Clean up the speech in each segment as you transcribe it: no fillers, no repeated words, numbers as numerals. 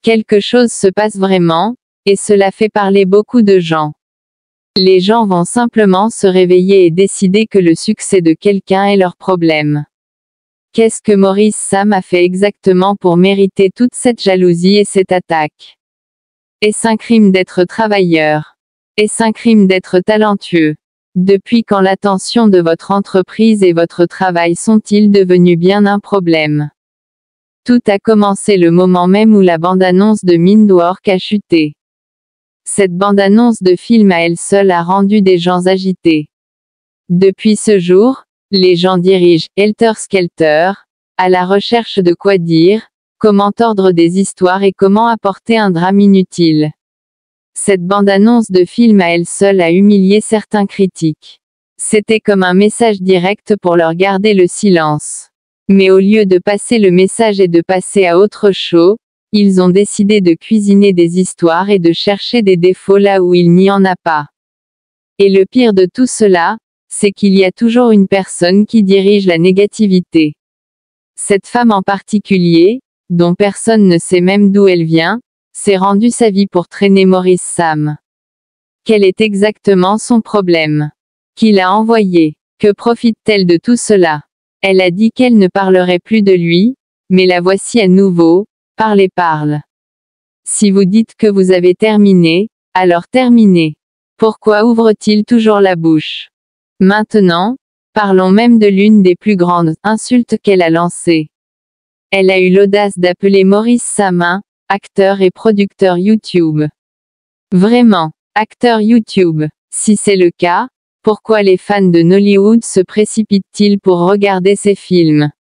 Quelque chose se passe vraiment, et cela fait parler beaucoup de gens. Les gens vont simplement se réveiller et décider que le succès de quelqu'un est leur problème. Qu'est-ce que Maurice Sam a fait exactement pour mériter toute cette jalousie et cette attaque? Est-ce un crime d'être travailleur? Est-ce un crime d'être talentueux? Depuis quand l'attention de votre entreprise et votre travail sont-ils devenus bien un problème? Tout a commencé le moment même où la bande-annonce de Mindwork a chuté. Cette bande-annonce de film à elle seule a rendu des gens agités. Depuis ce jour, les gens dirigent Helter Skelter, à la recherche de quoi dire, comment tordre des histoires et comment apporter un drame inutile. Cette bande-annonce de film à elle seule a humilié certains critiques. C'était comme un message direct pour leur garder le silence. Mais au lieu de passer le message et de passer à autre chose, ils ont décidé de cuisiner des histoires et de chercher des défauts là où il n'y en a pas. Et le pire de tout cela, c'est qu'il y a toujours une personne qui dirige la négativité. Cette femme en particulier, dont personne ne sait même d'où elle vient, s'est rendue sa vie pour traîner Maurice Sam. Quel est exactement son problème? Qui l'a envoyé? Que profite-t-elle de tout cela? Elle a dit qu'elle ne parlerait plus de lui, mais la voici à nouveau, parle. Si vous dites que vous avez terminé, alors terminez. Pourquoi ouvre-t-il toujours la bouche? Maintenant, parlons même de l'une des plus grandes insultes qu'elle a lancées. Elle a eu l'audace d'appeler Maurice Sam un acteur et producteur YouTube. Vraiment, acteur YouTube. Si c'est le cas, pourquoi les fans de Nollywood se précipitent-ils pour regarder ses films?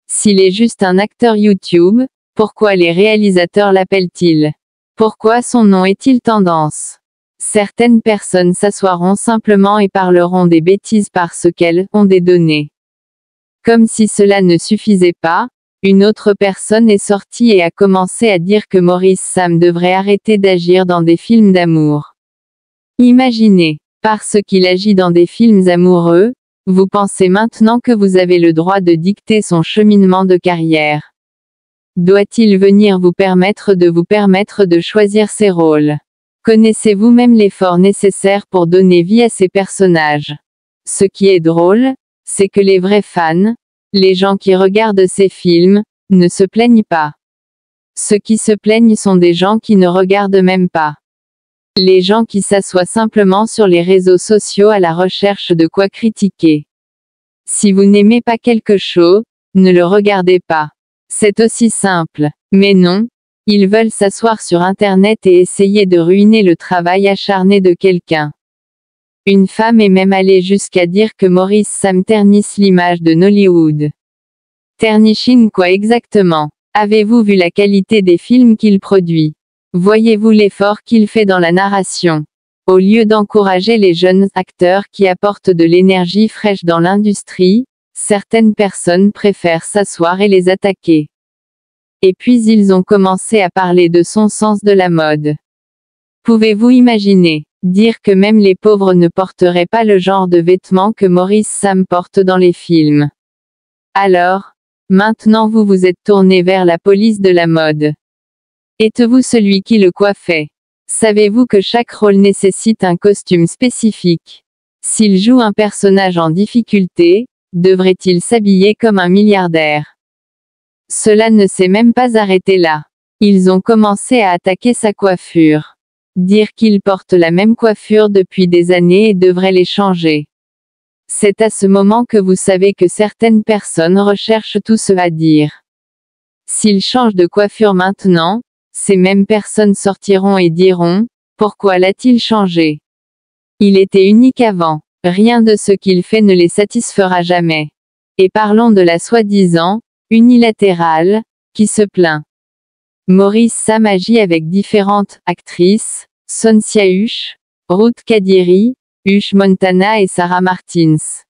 S'il est juste un acteur YouTube, pourquoi les réalisateurs l'appellent-ils? Pourquoi son nom est-il tendance? Certaines personnes s'assoiront simplement et parleront des bêtises parce qu'elles ont des données. Comme si cela ne suffisait pas, une autre personne est sortie et a commencé à dire que Maurice Sam devrait arrêter d'agir dans des films d'amour. Imaginez, parce qu'il agit dans des films amoureux, vous pensez maintenant que vous avez le droit de dicter son cheminement de carrière. Doit-il venir vous permettre de choisir ses rôles? Connaissez-vous même l'effort nécessaire pour donner vie à ces personnages? Ce qui est drôle, c'est que les vrais fans, les gens qui regardent ces films, ne se plaignent pas. Ceux qui se plaignent sont des gens qui ne regardent même pas. Les gens qui s'assoient simplement sur les réseaux sociaux à la recherche de quoi critiquer. Si vous n'aimez pas quelque chose, ne le regardez pas. C'est aussi simple. Mais non, ils veulent s'asseoir sur Internet et essayer de ruiner le travail acharné de quelqu'un. Une femme est même allée jusqu'à dire que Maurice Sam ternisse l'image de Nollywood. Ternissing quoi exactement? Avez-vous vu la qualité des films qu'il produit? Voyez-vous l'effort qu'il fait dans la narration? Au lieu d'encourager les jeunes acteurs qui apportent de l'énergie fraîche dans l'industrie, certaines personnes préfèrent s'asseoir et les attaquer. Et puis ils ont commencé à parler de son sens de la mode. Pouvez-vous imaginer, dire que même les pauvres ne porteraient pas le genre de vêtements que Maurice Sam porte dans les films? Alors, maintenant vous vous êtes tourné vers la police de la mode. Êtes-vous celui qui le coiffait? Savez-vous que chaque rôle nécessite un costume spécifique? S'il joue un personnage en difficulté, devrait-il s'habiller comme un milliardaire? Cela ne s'est même pas arrêté là. Ils ont commencé à attaquer sa coiffure. Dire qu'il porte la même coiffure depuis des années et devrait les changer. C'est à ce moment que vous savez que certaines personnes recherchent tout ce à dire. S'il change de coiffure maintenant, ces mêmes personnes sortiront et diront, pourquoi l'a-t-il changé? Il était unique avant. Rien de ce qu'il fait ne les satisfera jamais. Et parlons de la soi-disant unilatérale, qui se plaint. Maurice Sam agit avec différentes actrices, Soncia Hush, Ruth Kadiri, Hush Montana et Sarah Martins.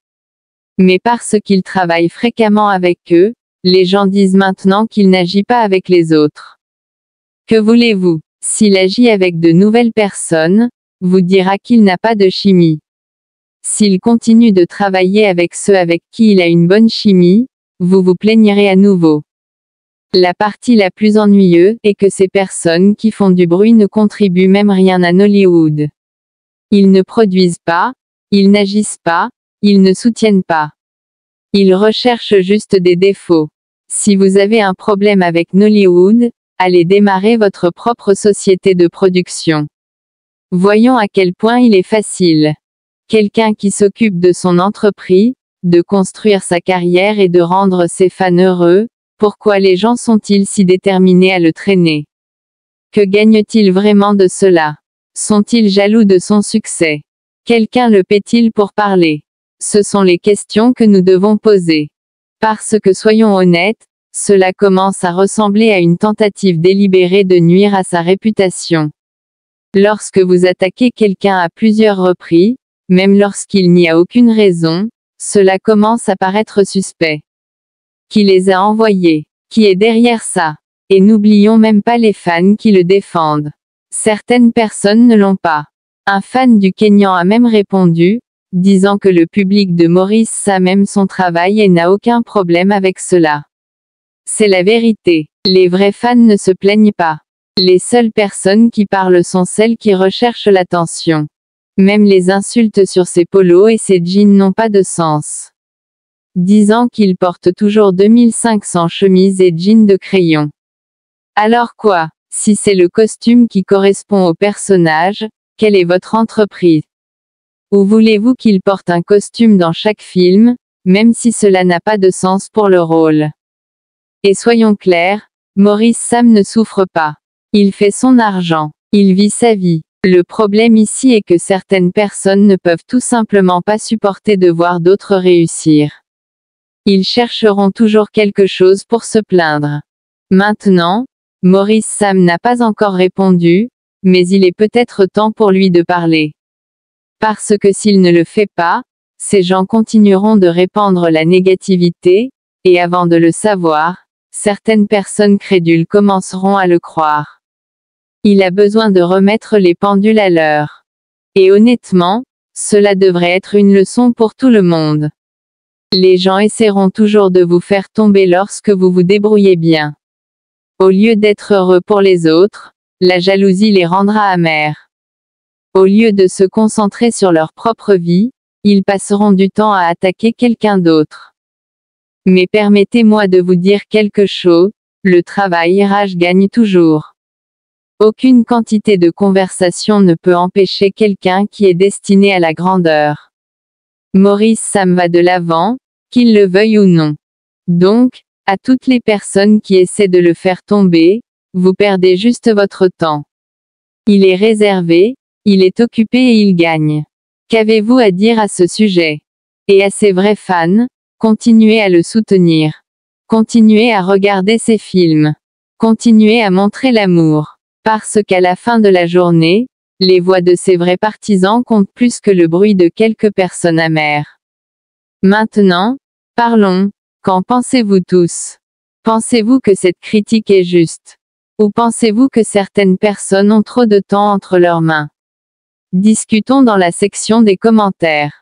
Mais parce qu'il travaille fréquemment avec eux, les gens disent maintenant qu'il n'agit pas avec les autres. Que voulez-vous? S'il agit avec de nouvelles personnes, vous dira qu'il n'a pas de chimie. S'il continue de travailler avec ceux avec qui il a une bonne chimie, vous vous plaignerez à nouveau. La partie la plus ennuyeuse est que ces personnes qui font du bruit ne contribuent même rien à Nollywood. Ils ne produisent pas, ils n'agissent pas, ils ne soutiennent pas. Ils recherchent juste des défauts. Si vous avez un problème avec Nollywood, allez démarrer votre propre société de production. Voyons à quel point il est facile. Quelqu'un qui s'occupe de son entreprise, de construire sa carrière et de rendre ses fans heureux, pourquoi les gens sont-ils si déterminés à le traîner? Que gagne-t-il vraiment de cela? Sont-ils jaloux de son succès? Quelqu'un le paie-t-il pour parler? Ce sont les questions que nous devons poser. Parce que soyons honnêtes, cela commence à ressembler à une tentative délibérée de nuire à sa réputation. Lorsque vous attaquez quelqu'un à plusieurs reprises, même lorsqu'il n'y a aucune raison, cela commence à paraître suspect. Qui les a envoyés? Qui est derrière ça? Et n'oublions même pas les fans qui le défendent. Certaines personnes ne l'ont pas. Un fan du Kenyan a même répondu, disant que le public de Maurice Sam aime son travail et n'a aucun problème avec cela. C'est la vérité. Les vrais fans ne se plaignent pas. Les seules personnes qui parlent sont celles qui recherchent l'attention. Même les insultes sur ses polos et ses jeans n'ont pas de sens. Disant qu'il porte toujours 2500 chemises et jeans de crayon. Alors quoi? Si c'est le costume qui correspond au personnage, quelle est votre entreprise? Ou voulez-vous qu'il porte un costume dans chaque film, même si cela n'a pas de sens pour le rôle? Et soyons clairs, Maurice Sam ne souffre pas. Il fait son argent. Il vit sa vie. Le problème ici est que certaines personnes ne peuvent tout simplement pas supporter de voir d'autres réussir. Ils chercheront toujours quelque chose pour se plaindre. Maintenant, Maurice Sam n'a pas encore répondu, mais il est peut-être temps pour lui de parler. Parce que s'il ne le fait pas, ces gens continueront de répandre la négativité, et avant de le savoir, certaines personnes crédules commenceront à le croire. Il a besoin de remettre les pendules à l'heure. Et honnêtement, cela devrait être une leçon pour tout le monde. Les gens essaieront toujours de vous faire tomber lorsque vous vous débrouillez bien. Au lieu d'être heureux pour les autres, la jalousie les rendra amers. Au lieu de se concentrer sur leur propre vie, ils passeront du temps à attaquer quelqu'un d'autre. Mais permettez-moi de vous dire quelque chose, le travail RH gagne toujours. Aucune quantité de conversation ne peut empêcher quelqu'un qui est destiné à la grandeur. Maurice Sam va de l'avant, qu'il le veuille ou non. Donc, à toutes les personnes qui essaient de le faire tomber, vous perdez juste votre temps. Il est réservé, il est occupé et il gagne. Qu'avez-vous à dire à ce sujet? Et à ses vrais fans, continuez à le soutenir. Continuez à regarder ses films. Continuez à montrer l'amour. Parce qu'à la fin de la journée, les voix de ses vrais partisans comptent plus que le bruit de quelques personnes amères. Maintenant, parlons. Qu'en pensez-vous tous? Pensez-vous que cette critique est juste? Ou pensez-vous que certaines personnes ont trop de temps entre leurs mains? Discutons dans la section des commentaires.